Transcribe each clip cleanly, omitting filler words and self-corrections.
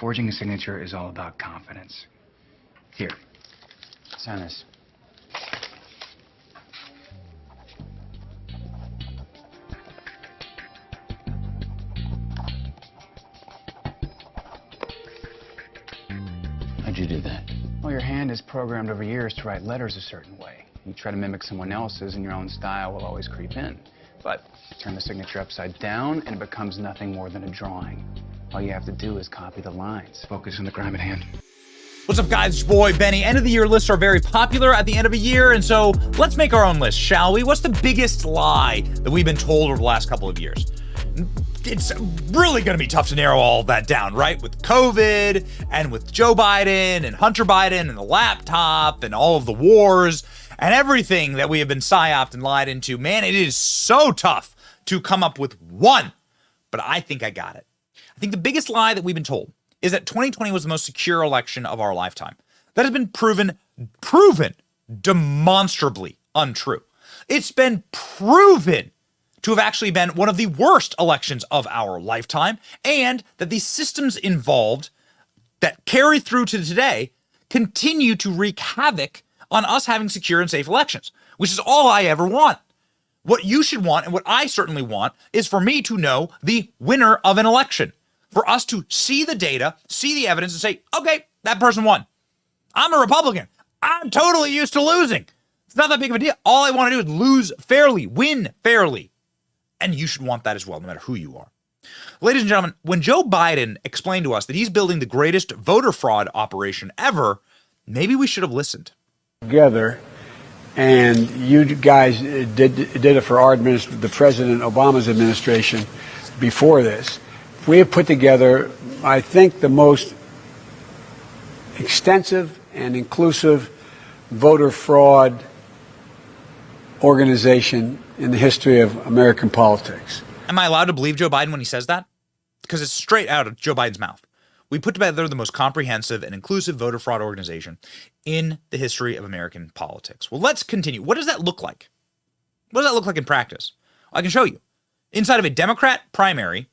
Forging a signature is all about confidence. Here, sign this. How'd you do that? Well, your hand is programmed over years to write letters a certain way. You try to mimic someone else's, and your own style will always creep in. But turn the signature upside down, and it becomes nothing more than a drawing. All you have to do is copy the lines. Focus on the grime at hand. What's up, guys? It's your boy, Benny. End of the year lists are very popular at the end of a year, and so let's make our own list, shall we? What's the biggest lie that we've been told over the last couple of years? It's really going to be tough to narrow all that down, right? With COVID, and with Joe Biden, and Hunter Biden, and the laptop, and all of the wars, and everything that we have been psyoped and lied into. Man, it is so tough to come up with one, but I think I got it. I think the biggest lie that we've been told is that 2020 was the most secure election of our lifetime. That has been proven demonstrably untrue. It's been proven to have actually been one of the worst elections of our lifetime, and that the systems involved that carry through to today continue to wreak havoc on us having secure and safe elections, which is all I ever want. What you should want, and what I certainly want, is for me to know the winner of an election. For us to see the data, see the evidence, and say, okay, that person won. I'm a Republican. I'm totally used to losing. It's not that big of a deal. All I want to do is lose fairly, win fairly. And you should want that as well, no matter who you are. Ladies and gentlemen, when Joe Biden explained to us that he's building the greatest voter fraud operation ever, maybe we should have listened. Together, and you guys did it for our the President Obama's administration before this. We have put together, I think, the most extensive and inclusive voter fraud organization in the history of American politics. Am I allowed to believe Joe Biden when he says that? Because it's straight out of Joe Biden's mouth. We put together the most comprehensive and inclusive voter fraud organization in the history of American politics. Well, let's continue. What does that look like? What does that look like in practice? I can show you. Inside of a Democrat primary,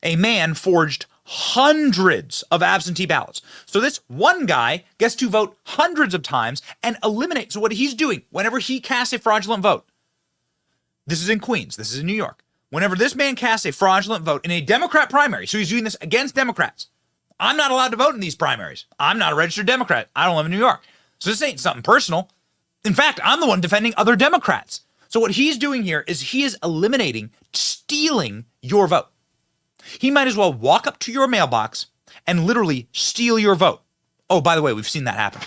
a man forged hundreds of absentee ballots. So this one guy gets to vote hundreds of times and eliminate. So what he's doing whenever he casts a fraudulent vote, this is in Queens, this is in New York. Whenever this man casts a fraudulent vote in a Democrat primary, so he's doing this against Democrats. I'm not allowed to vote in these primaries. I'm not a registered Democrat. I don't live in New York. So this ain't something personal. In fact, I'm the one defending other Democrats. So what he's doing here is he is eliminating, stealing your vote. He might as well walk up to your mailbox and literally steal your vote. Oh, by the way, we've seen that happen.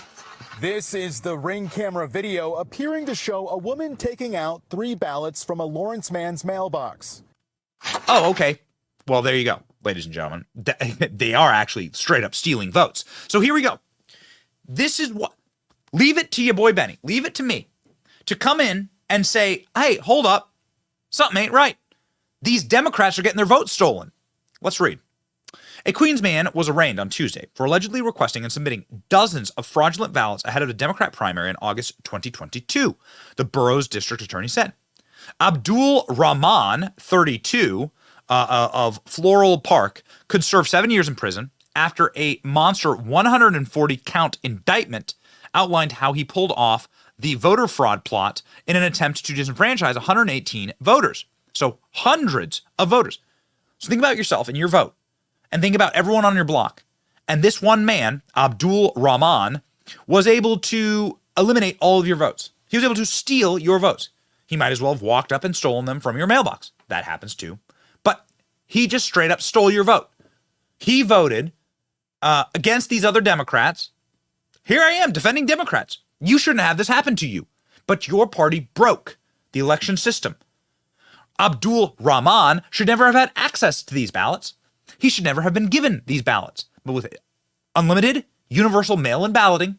This is the Ring camera video appearing to show a woman taking out 3 ballots from a Lawrence man's mailbox. Oh, okay. Well, there you go, ladies and gentlemen. They are actually straight up stealing votes. So here we go. This is what, leave it to your boy Benny, leave it to me to come in and say, hey, hold up, something ain't right. These Democrats are getting their votes stolen. Let's read. A Queens man was arraigned on Tuesday for allegedly requesting and submitting dozens of fraudulent ballots ahead of the Democrat primary in August 2022, the borough's district attorney said. Abdul Rahman, 32, of Floral Park, could serve 7 years in prison after a monster 140-count indictment outlined how he pulled off the voter fraud plot in an attempt to disenfranchise 118 voters. So hundreds of voters. So think about yourself and your vote, and think about everyone on your block. And this one man, Abdul Rahman, was able to eliminate all of your votes. He was able to steal your votes. He might as well have walked up and stolen them from your mailbox. That happens too. But he just straight up stole your vote. He voted against these other Democrats. Here I am defending Democrats. You shouldn't have this happen to you. But your party broke the election system. Abdul Rahman should never have had access to these ballots. He should never have been given these ballots. But with unlimited universal mail-in balloting,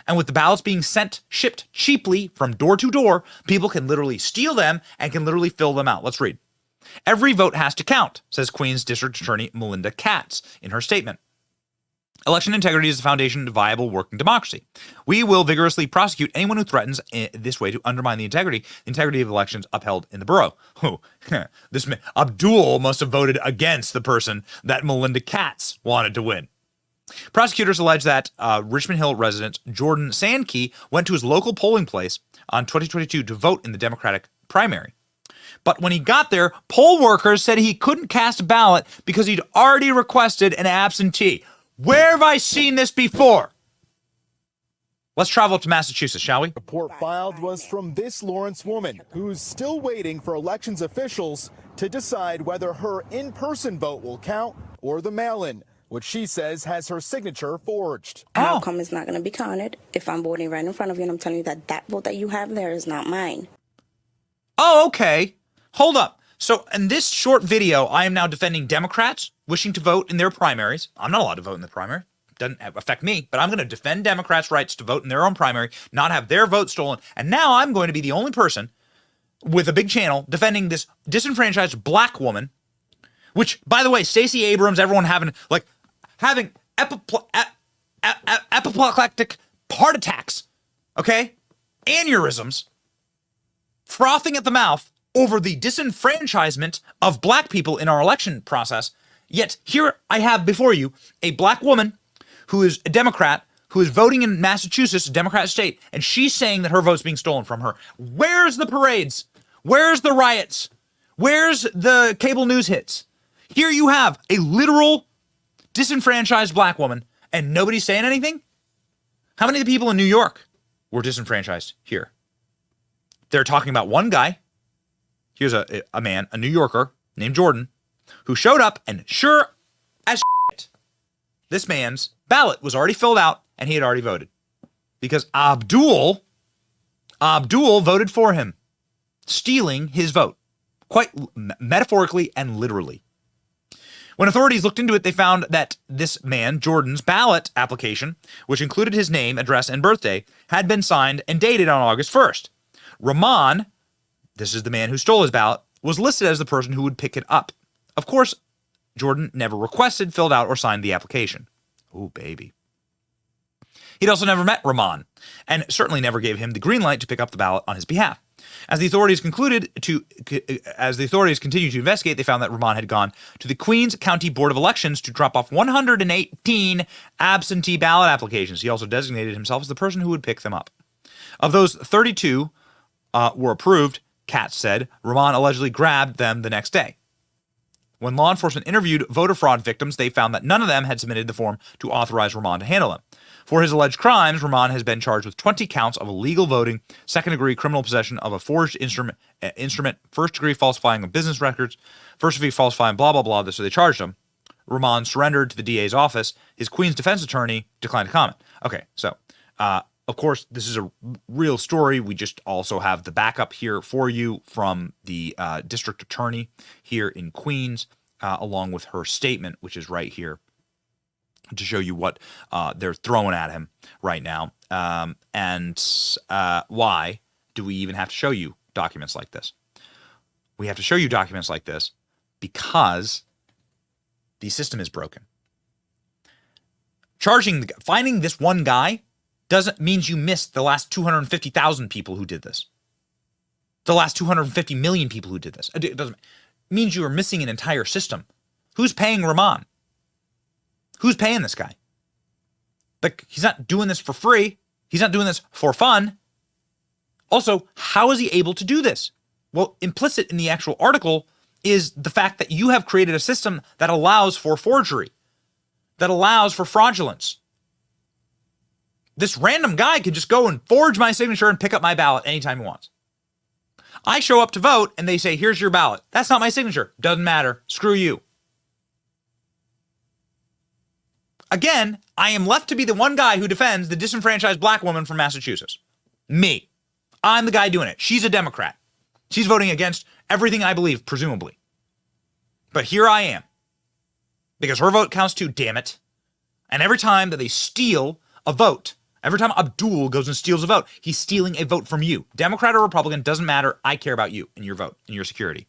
and with the ballots being shipped cheaply from door to door, people can literally steal them and can literally fill them out. Let's read. Every vote has to count, says Queens District Attorney Melinda Katz in her statement. Election integrity is the foundation of viable working democracy. We will vigorously prosecute anyone who threatens this way to undermine the integrity of elections upheld in the borough. Oh, this man, Abdul must have voted against the person that Melinda Katz wanted to win. Prosecutors allege that Richmond Hill resident Jordan Sankey went to his local polling place on 2022 to vote in the Democratic primary. But when he got there, poll workers said he couldn't cast a ballot because he'd already requested an absentee. Where have I seen this before? Let's travel up to Massachusetts, shall we? The report filed was from this Lawrence woman who's still waiting for elections officials to decide whether her in-person vote will count or the mail-in, which she says has her signature forged. Outcome is not going to be counted if I'm voting right in front of you and I'm telling you that that vote that you have there is not mine. Oh, okay. Hold up. So in this short video, I am now defending Democrats wishing to vote in their primaries. I'm not allowed to vote in the primary. Doesn't affect me, but I'm going to defend Democrats' rights to vote in their own primary, not have their vote stolen. And now I'm going to be the only person with a big channel defending this disenfranchised black woman, which, by the way, Stacey Abrams, everyone having apoplectic heart attacks, okay? Aneurysms, frothing at the mouth over the disenfranchisement of black people in our election process. Yet here I have before you a black woman who is a Democrat, who is voting in Massachusetts, a Democrat state, and she's saying that her vote's being stolen from her. Where's the parades? Where's the riots? Where's the cable news hits? Here you have a literal disenfranchised black woman, and nobody's saying anything? How many of the people in New York were disenfranchised here? They're talking about one guy. Here's a man, a New Yorker named Jordan, who showed up, and sure as shit, this man's ballot was already filled out and he had already voted because Abdul voted for him, stealing his vote, quite metaphorically and literally. When authorities looked into it, they found that this man, Jordan's ballot application, which included his name, address, and birthday, had been signed and dated on August 1st. Rahman, this is the man who stole his ballot, was listed as the person who would pick it up. Of course, Jordan never requested, filled out, or signed the application. Oh, baby. He'd also never met Rahman, and certainly never gave him the green light to pick up the ballot on his behalf. As the authorities continued to investigate, they found that Rahman had gone to the Queens County Board of Elections to drop off 118 absentee ballot applications. He also designated himself as the person who would pick them up. Of those, 32 were approved, Katz said. Rahman allegedly grabbed them the next day. When law enforcement interviewed voter fraud victims, they found that none of them had submitted the form to authorize Rahman to handle them. For his alleged crimes, Rahman has been charged with 20 counts of illegal voting, second-degree criminal possession of a forged instrument, first-degree falsifying of business records, first-degree falsifying blah, blah, blah. So they charged him. Rahman surrendered to the DA's office. His Queens defense attorney declined to comment. Okay, so, of course, this is a real story. We just also have the backup here for you from the district attorney here in Queens, along with her statement, which is right here, to show you what they're throwing at him right now. And why do we even have to show you documents like this? We have to show you documents like this because the system is broken. Finding this one guy doesn't mean you missed the last 250,000 people who did this. The last 250 million people who did this. It doesn't means you are missing an entire system. Who's paying Rahman? Who's paying this guy? Like, he's not doing this for free. He's not doing this for fun. Also, how is he able to do this? Well, implicit in the actual article is the fact that you have created a system that allows for forgery, that allows for fraudulence. This random guy can just go and forge my signature and pick up my ballot anytime he wants. I show up to vote and they say, here's your ballot. That's not my signature. Doesn't matter. Screw you. Again, I am left to be the one guy who defends the disenfranchised black woman from Massachusetts. Me. I'm the guy doing it. She's a Democrat. She's voting against everything I believe, presumably. But here I am. Because her vote counts too, damn it. And every time that they steal a vote, every time Abdul goes and steals a vote, he's stealing a vote from you. Democrat or Republican, doesn't matter. I care about you and your vote and your security.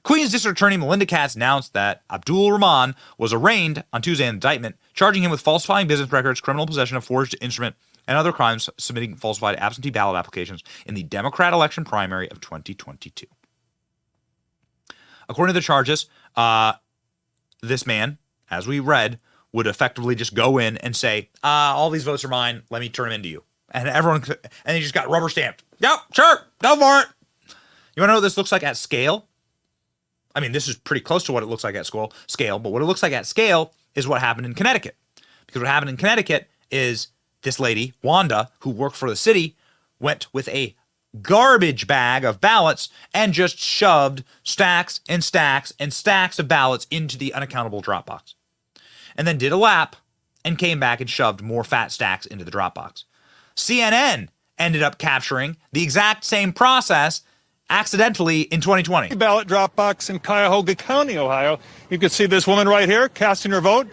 Queens District Attorney Melinda Katz announced that Abdul Rahman was arraigned on Tuesday in indictment, charging him with falsifying business records, criminal possession of forged instrument, and other crimes, submitting falsified absentee ballot applications in the Democrat election primary of 2022. According to the charges, this man, as we read, would effectively just go in and say, all these votes are mine. Let me turn them into you. And everyone, and he just got rubber stamped. Yep, sure, go for it. You want to know what this looks like at scale? I mean, this is pretty close to what it looks like at scale, but what it looks like at scale is what happened in Connecticut. Because what happened in Connecticut is this lady, Wanda, who worked for the city, went with a garbage bag of ballots and just shoved stacks and stacks and stacks of ballots into the unaccountable Dropbox. And then did a lap and came back and shoved more fat stacks into the Dropbox. CNN ended up capturing the exact same process accidentally in 2020. Ballot Dropbox in Cuyahoga County, Ohio. You can see this woman right here casting her vote.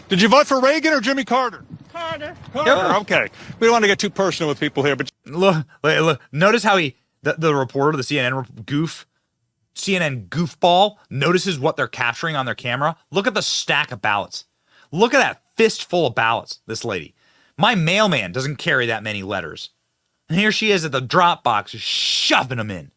Did you vote for Reagan or Jimmy Carter? Carter. Yeah. Okay. We don't want to get too personal with people here, but Look, notice how the reporter, the CNN goofball, notices what they're capturing on their camera. Look at the stack of ballots. Look at that fistful of ballots, this lady. My mailman doesn't carry that many letters. And here she is at the Dropbox, shoving them in.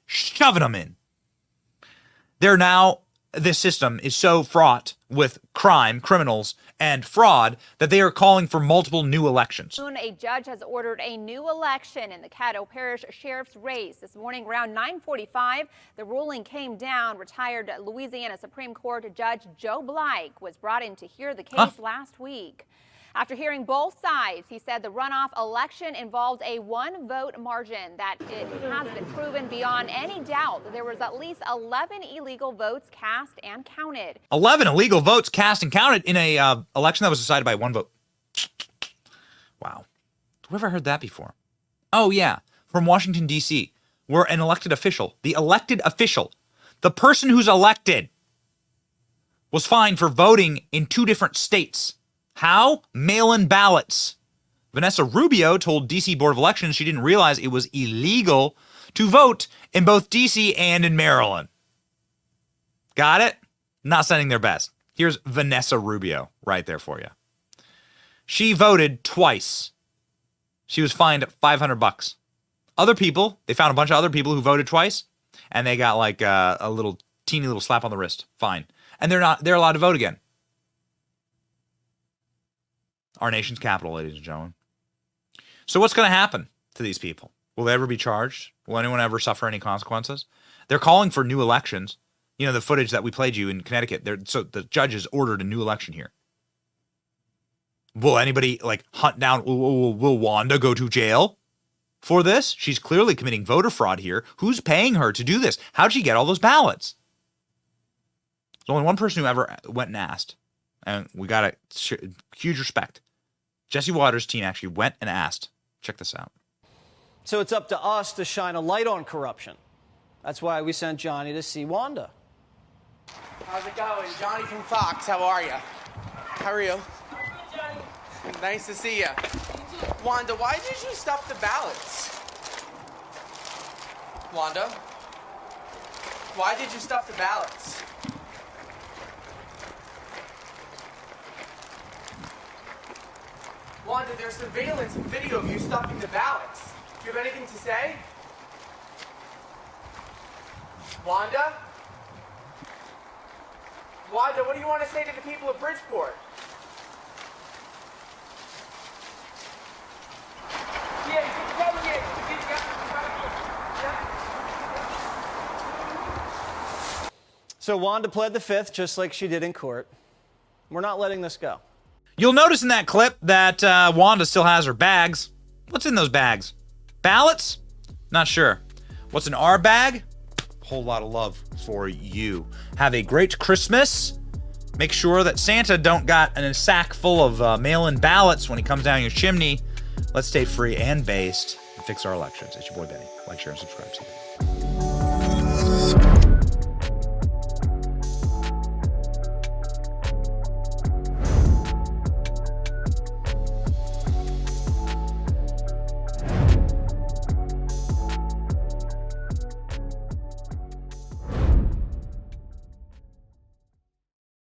This system is so fraught with crime, criminals, and fraud that they are calling for multiple new elections. A judge has ordered a new election in the Caddo Parish Sheriff's race. This morning around 9:45, the ruling came down. Retired Louisiana Supreme Court Judge Joe Blake was brought in to hear the case last week. After hearing both sides, he said the runoff election involved a one-vote margin, that it has been proven beyond any doubt that there was at least 11 illegal votes cast and counted. 11 illegal votes cast and counted in a election that was decided by one vote. Wow. Have we ever heard that before? Oh, yeah. From Washington, D.C., where an elected official, the person who's elected, was fined for voting in 2 different states. How? Mail-in ballots. Vanessa Rubio told D.C. Board of Elections she didn't realize it was illegal to vote in both D.C. and in Maryland. Got it? Not sending their best. Here's Vanessa Rubio right there for you. She voted twice. She was fined $500. Other people, they found a bunch of other people who voted twice, and they got like a little teeny little slap on the wrist. Fine. And they're allowed to vote again. Our nation's capital, ladies and gentlemen. So what's going to happen to these people? Will they ever be charged? Will anyone ever suffer any consequences? They're calling for new elections. You know, the footage that we played you in Connecticut. So the judges ordered a new election here. Will anybody hunt down? Will Wanda go to jail for this? She's clearly committing voter fraud here. Who's paying her to do this? How'd she get all those ballots? There's only one person who ever went and asked. And we got huge respect. Jesse Waters' team actually went and asked. Check this out. So it's up to us to shine a light on corruption. That's why we sent Johnny to see Wanda. How's it going? Johnny from Fox, how are you? How are you? Nice to see you. Wanda, why did you stuff the ballots? Wanda? Why did you stuff the ballots? Wanda, there's surveillance and video of you stuffing the ballots. Do you have anything to say? Wanda? Wanda, what do you want to say to the people of Bridgeport? So Wanda pled the fifth, just like she did in court. We're not letting this go. You'll notice in that clip that Wanda still has her bags. What's in those bags? Ballots? Not sure. What's in our bag? Whole lot of love for you. Have a great Christmas. Make sure that Santa don't got a sack full of mail-in ballots when he comes down your chimney. Let's stay free and based and fix our elections. It's your boy Benny. Like, share, and subscribe. See you.